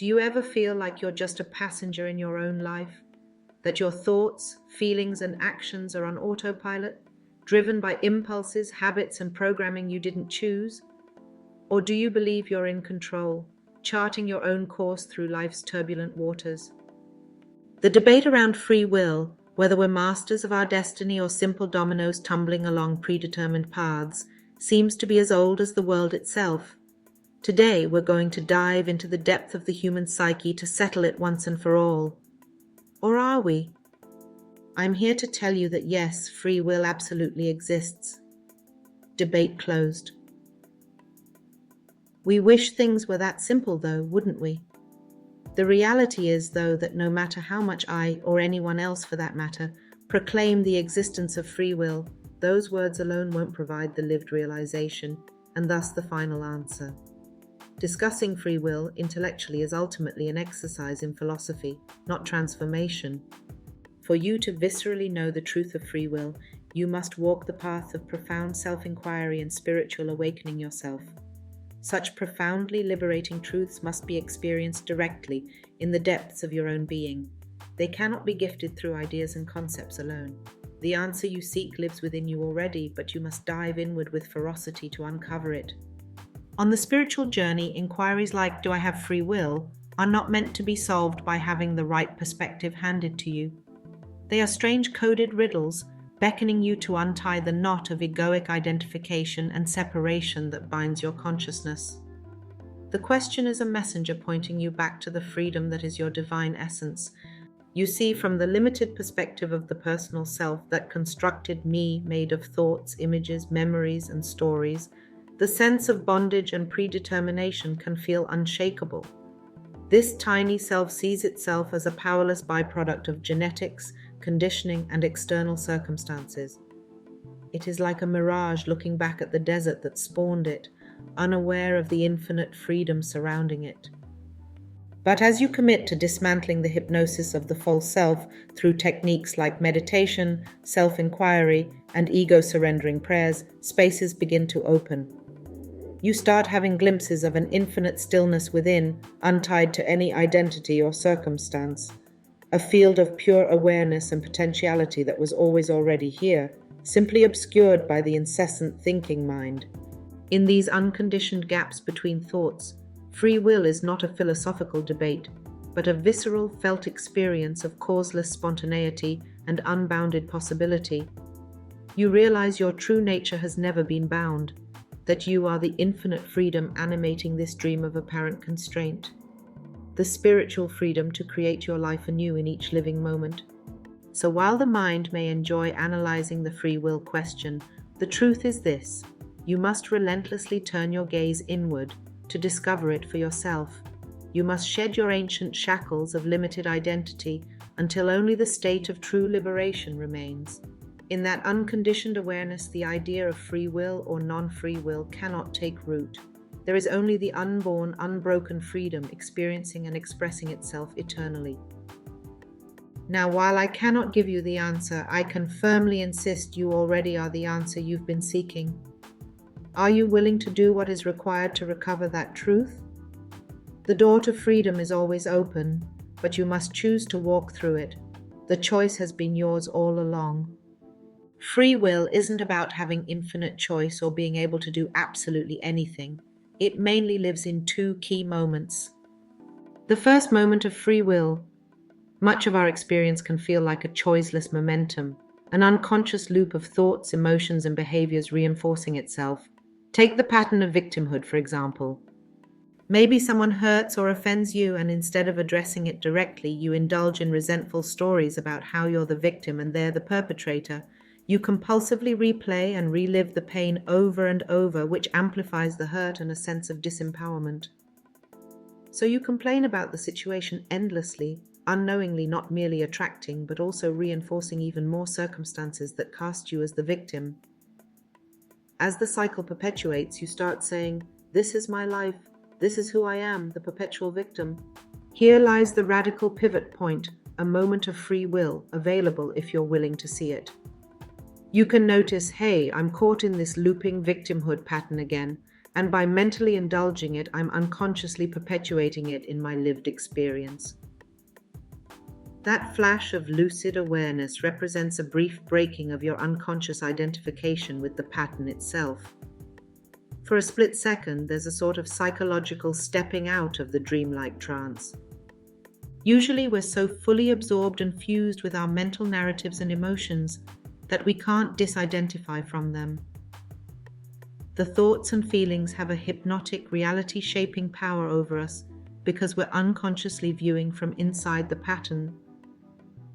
Do you ever feel like you're just a passenger in your own life? That your thoughts, feelings, and actions are on autopilot, driven by impulses, habits, and programming you didn't choose? Or do you believe you're in control, charting your own course through life's turbulent waters? The debate around free will, whether we're masters of our destiny or simple dominoes tumbling along predetermined paths, seems to be as old as the world itself. Today, we're going to dive into the depth of the human psyche to settle it once and for all. Or are we? I'm here to tell you that yes, free will absolutely exists. Debate closed. We wish things were that simple though, wouldn't we? The reality is, though, that no matter how much I, or anyone else for that matter, proclaim the existence of free will, those words alone won't provide the lived realization, and thus the final answer. Discussing free will intellectually is ultimately an exercise in philosophy, not transformation. For you to viscerally know the truth of free will, you must walk the path of profound self-inquiry and spiritual awakening yourself. Such profoundly liberating truths must be experienced directly in the depths of your own being. They cannot be gifted through ideas and concepts alone. The answer you seek lives within you already, but you must dive inward with ferocity to uncover it. On the spiritual journey, inquiries like, do I have free will, are not meant to be solved by having the right perspective handed to you. They are strange coded riddles, beckoning you to untie the knot of egoic identification and separation that binds your consciousness. The question is a messenger pointing you back to the freedom that is your divine essence. You see, from the limited perspective of the personal self, that constructed me made of thoughts, images, memories, and stories, the sense of bondage and predetermination can feel unshakable. This tiny self sees itself as a powerless byproduct of genetics, conditioning, and external circumstances. It is like a mirage looking back at the desert that spawned it, unaware of the infinite freedom surrounding it. But as you commit to dismantling the hypnosis of the false self through techniques like meditation, self-inquiry, and ego-surrendering prayers, spaces begin to open. You start having glimpses of an infinite stillness within, untied to any identity or circumstance. A field of pure awareness and potentiality that was always already here, simply obscured by the incessant thinking mind. In these unconditioned gaps between thoughts, free will is not a philosophical debate, but a visceral, felt experience of causeless spontaneity and unbounded possibility. You realize your true nature has never been bound, that you are the infinite freedom animating this dream of apparent constraint. The spiritual freedom to create your life anew in each living moment. So while the mind may enjoy analyzing the free will question, the truth is this: you must relentlessly turn your gaze inward to discover it for yourself. You must shed your ancient shackles of limited identity until only the state of true liberation remains. In that unconditioned awareness, the idea of free will or non-free will cannot take root. There is only the unborn, unbroken freedom experiencing and expressing itself eternally. Now, while I cannot give you the answer, I can firmly insist you already are the answer you've been seeking. Are you willing to do what is required to recover that truth? The door to freedom is always open, but you must choose to walk through it. The choice has been yours all along. Free will isn't about having infinite choice or being able to do absolutely anything. It mainly lives in two key moments. The first moment of free will. Much of our experience can feel like a choiceless momentum, an unconscious loop of thoughts, emotions, and behaviors reinforcing itself. Take the pattern of victimhood, for example. Maybe someone hurts or offends you, and instead of addressing it directly, you indulge in resentful stories about how you're the victim and they're the perpetrator. You compulsively replay and relive the pain over and over, which amplifies the hurt and a sense of disempowerment. So you complain about the situation endlessly, unknowingly not merely attracting, but also reinforcing even more circumstances that cast you as the victim. As the cycle perpetuates, you start saying, "This is my life. This is who I am, the perpetual victim." Here lies the radical pivot point, a moment of free will, available if you're willing to see it. You can notice, hey, I'm caught in this looping victimhood pattern again. And by mentally indulging it, I'm unconsciously perpetuating it in my lived experience. That flash of lucid awareness represents a brief breaking of your unconscious identification with the pattern itself. For a split second, there's a sort of psychological stepping out of the dreamlike trance. Usually, we're so fully absorbed and fused with our mental narratives and emotions that we can't disidentify from them. The thoughts and feelings have a hypnotic, reality-shaping power over us because we're unconsciously viewing from inside the pattern.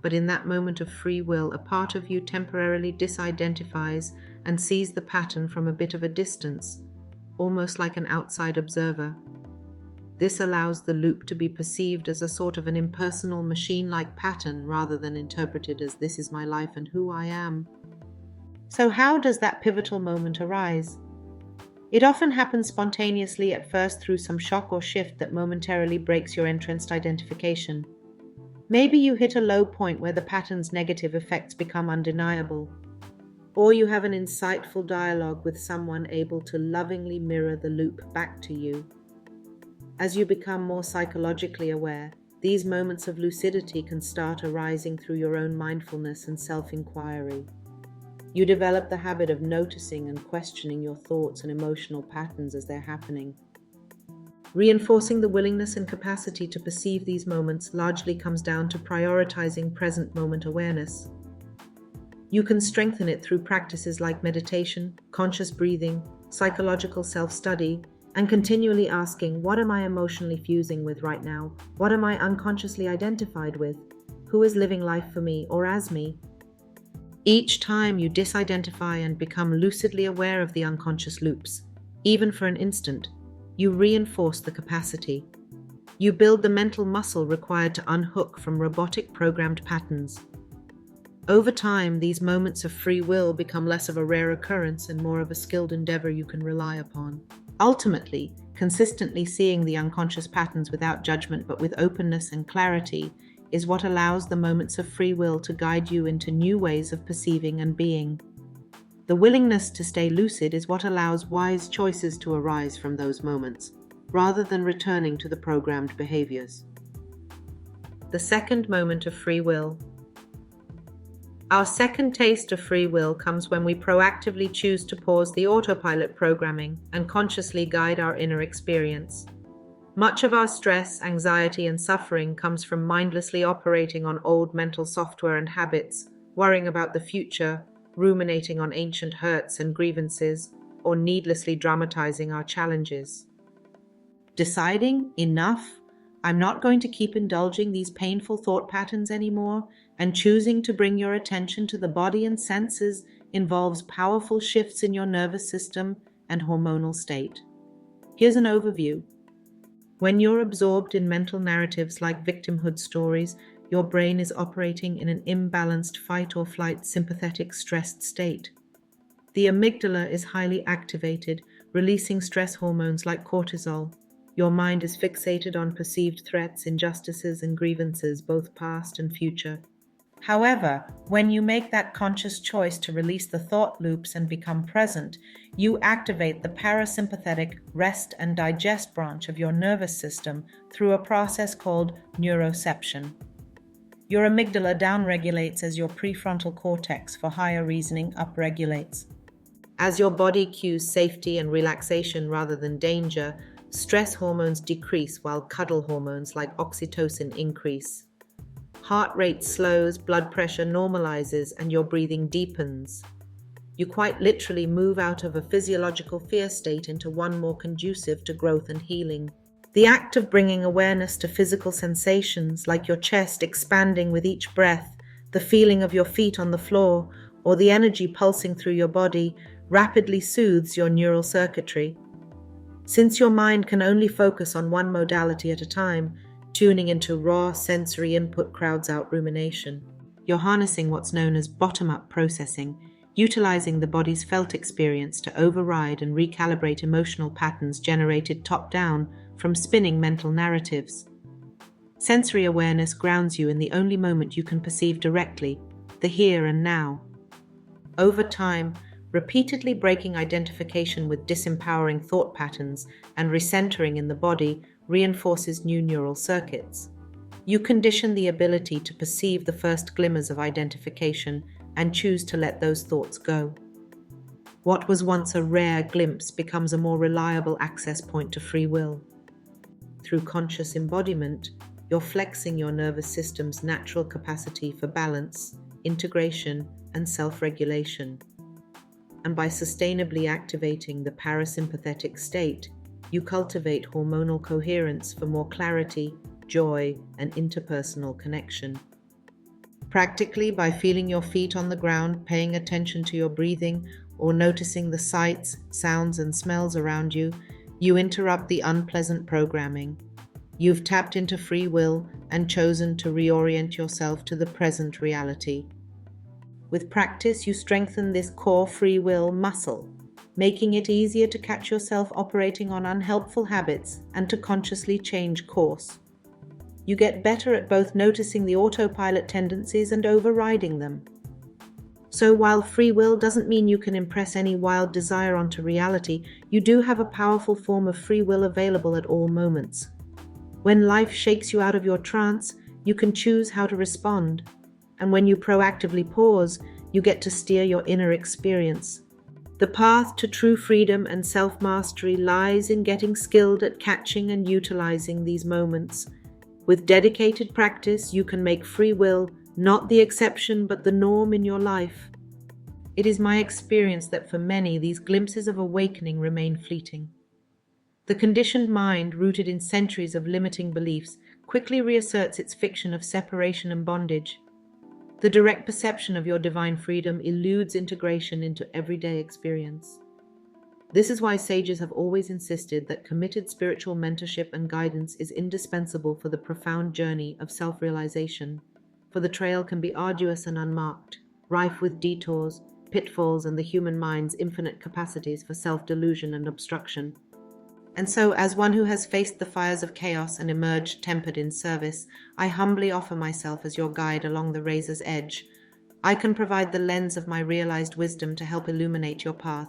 But in that moment of free will, a part of you temporarily disidentifies and sees the pattern from a bit of a distance, almost like an outside observer. This allows the loop to be perceived as a sort of an impersonal machine-like pattern rather than interpreted as this is my life and who I am. So how does that pivotal moment arise? It often happens spontaneously at first through some shock or shift that momentarily breaks your entrenched identification. Maybe you hit a low point where the pattern's negative effects become undeniable. Or you have an insightful dialogue with someone able to lovingly mirror the loop back to you. As you become more psychologically aware, these moments of lucidity can start arising through your own mindfulness and self-inquiry. You develop the habit of noticing and questioning your thoughts and emotional patterns as they're happening. Reinforcing the willingness and capacity to perceive these moments largely comes down to prioritizing present moment awareness. You can strengthen it through practices like meditation, conscious breathing, psychological self-study, and continually asking, what am I emotionally fusing with right now? What am I unconsciously identified with? Who is living life for me or as me? Each time you disidentify and become lucidly aware of the unconscious loops, even for an instant, you reinforce the capacity. You build the mental muscle required to unhook from robotic programmed patterns. Over time, these moments of free will become less of a rare occurrence and more of a skilled endeavor you can rely upon. Ultimately, consistently seeing the unconscious patterns without judgment but with openness and clarity is what allows the moments of free will to guide you into new ways of perceiving and being. The willingness to stay lucid is what allows wise choices to arise from those moments, rather than returning to the programmed behaviors. The second moment of free will. Our second taste of free will comes when we proactively choose to pause the autopilot programming and consciously guide our inner experience. Much of our stress, anxiety, and suffering comes from mindlessly operating on old mental software and habits, worrying about the future, ruminating on ancient hurts and grievances, or needlessly dramatizing our challenges. Deciding, enough, I'm not going to keep indulging these painful thought patterns anymore, and choosing to bring your attention to the body and senses involves powerful shifts in your nervous system and hormonal state. Here's an overview. When you're absorbed in mental narratives like victimhood stories, your brain is operating in an imbalanced fight or flight sympathetic stressed state. The amygdala is highly activated, releasing stress hormones like cortisol. Your mind is fixated on perceived threats, injustices, and grievances, both past and future. However, when you make that conscious choice to release the thought loops and become present, you activate the parasympathetic rest and digest branch of your nervous system through a process called neuroception. Your amygdala downregulates as your prefrontal cortex for higher reasoning upregulates. As your body cues safety and relaxation rather than danger, stress hormones decrease while cuddle hormones like oxytocin increase. Heart rate slows, blood pressure normalizes, and your breathing deepens. You quite literally move out of a physiological fear state into one more conducive to growth and healing. The act of bringing awareness to physical sensations, like your chest expanding with each breath, the feeling of your feet on the floor, or the energy pulsing through your body, rapidly soothes your neural circuitry. Since your mind can only focus on one modality at a time, tuning into raw sensory input crowds out rumination, you're harnessing what's known as bottom-up processing, utilizing the body's felt experience to override and recalibrate emotional patterns generated top-down from spinning mental narratives. Sensory awareness grounds you in the only moment you can perceive directly, the here and now. Over time, Repeatedly breaking identification with disempowering thought patterns and recentering in the body reinforces new neural circuits. You condition the ability to perceive the first glimmers of identification and choose to let those thoughts go. What was once a rare glimpse becomes a more reliable access point to free will. Through conscious embodiment, you're flexing your nervous system's natural capacity for balance, integration, and self-regulation. And by sustainably activating the parasympathetic state, you cultivate hormonal coherence for more clarity, joy, and interpersonal connection. Practically, by feeling your feet on the ground, paying attention to your breathing, or noticing the sights, sounds, and smells around you, you interrupt the unpleasant programming. You've tapped into free will and chosen to reorient yourself to the present reality. With practice, you strengthen this core free will muscle, making it easier to catch yourself operating on unhelpful habits and to consciously change course. You get better at both noticing the autopilot tendencies and overriding them. So while free will doesn't mean you can impress any wild desire onto reality, you do have a powerful form of free will available at all moments. When life shakes you out of your trance, you can choose how to respond. And when you proactively pause, you get to steer your inner experience. The path to true freedom and self-mastery lies in getting skilled at catching and utilizing these moments. With dedicated practice, you can make free will not the exception but the norm in your life. It is my experience that for many, these glimpses of awakening remain fleeting. The conditioned mind, rooted in centuries of limiting beliefs, quickly reasserts its fiction of separation and bondage. The direct perception of your divine freedom eludes integration into everyday experience. This is why sages have always insisted that committed spiritual mentorship and guidance is indispensable for the profound journey of self-realization, for the trail can be arduous and unmarked, rife with detours, pitfalls, and the human mind's infinite capacities for self-delusion and obstruction. And so, as one who has faced the fires of chaos and emerged tempered in service, I humbly offer myself as your guide along the razor's edge. I can provide the lens of my realized wisdom to help illuminate your path.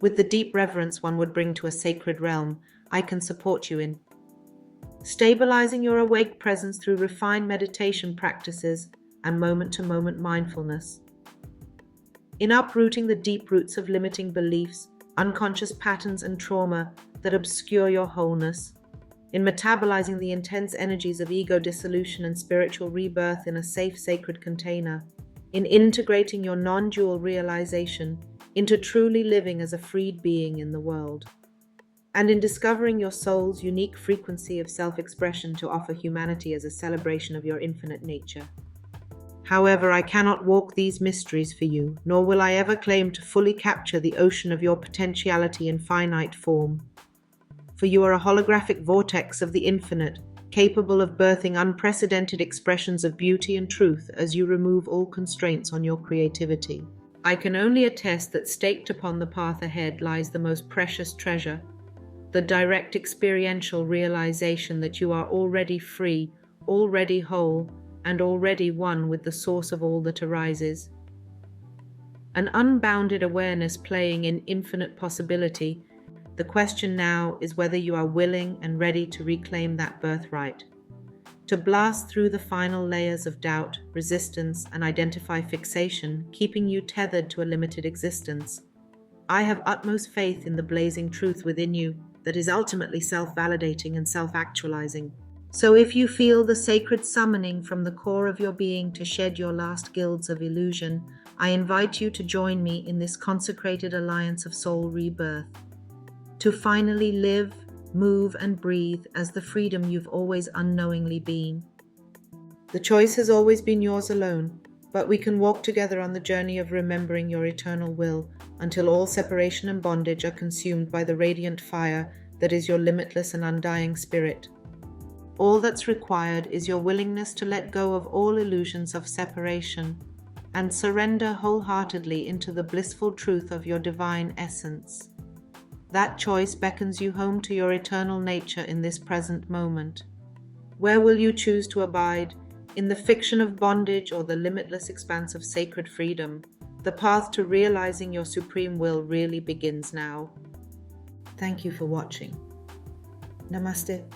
With the deep reverence one would bring to a sacred realm, I can support you in stabilizing your awake presence through refined meditation practices and moment-to-moment mindfulness, in uprooting the deep roots of limiting beliefs, unconscious patterns, and trauma that obscure your wholeness, in metabolizing the intense energies of ego dissolution and spiritual rebirth in a safe, sacred container, in integrating your non-dual realization into truly living as a freed being in the world, and in discovering your soul's unique frequency of self-expression to offer humanity as a celebration of your infinite nature. However, I cannot walk these mysteries for you, nor will I ever claim to fully capture the ocean of your potentiality in finite form. For you are a holographic vortex of the infinite, capable of birthing unprecedented expressions of beauty and truth as you remove all constraints on your creativity. I can only attest that staked upon the path ahead lies the most precious treasure, the direct experiential realization that you are already free, already whole, and already one with the source of all that arises. An unbounded awareness playing in infinite possibility. The question now is whether you are willing and ready to reclaim that birthright, to blast through the final layers of doubt, resistance, and identify fixation, keeping you tethered to a limited existence. I have utmost faith in the blazing truth within you that is ultimately self-validating and self-actualizing. So if you feel the sacred summoning from the core of your being to shed your last gilds of illusion, I invite you to join me in this consecrated alliance of soul rebirth, to finally live, move, and breathe as the freedom you've always unknowingly been. The choice has always been yours alone, but we can walk together on the journey of remembering your eternal will until all separation and bondage are consumed by the radiant fire that is your limitless and undying spirit. All that's required is your willingness to let go of all illusions of separation and surrender wholeheartedly into the blissful truth of your divine essence. That choice beckons you home to your eternal nature in this present moment. Where will you choose to abide? In the fiction of bondage or the limitless expanse of sacred freedom? The path to realizing your supreme will really begins now. Thank you for watching. Namaste.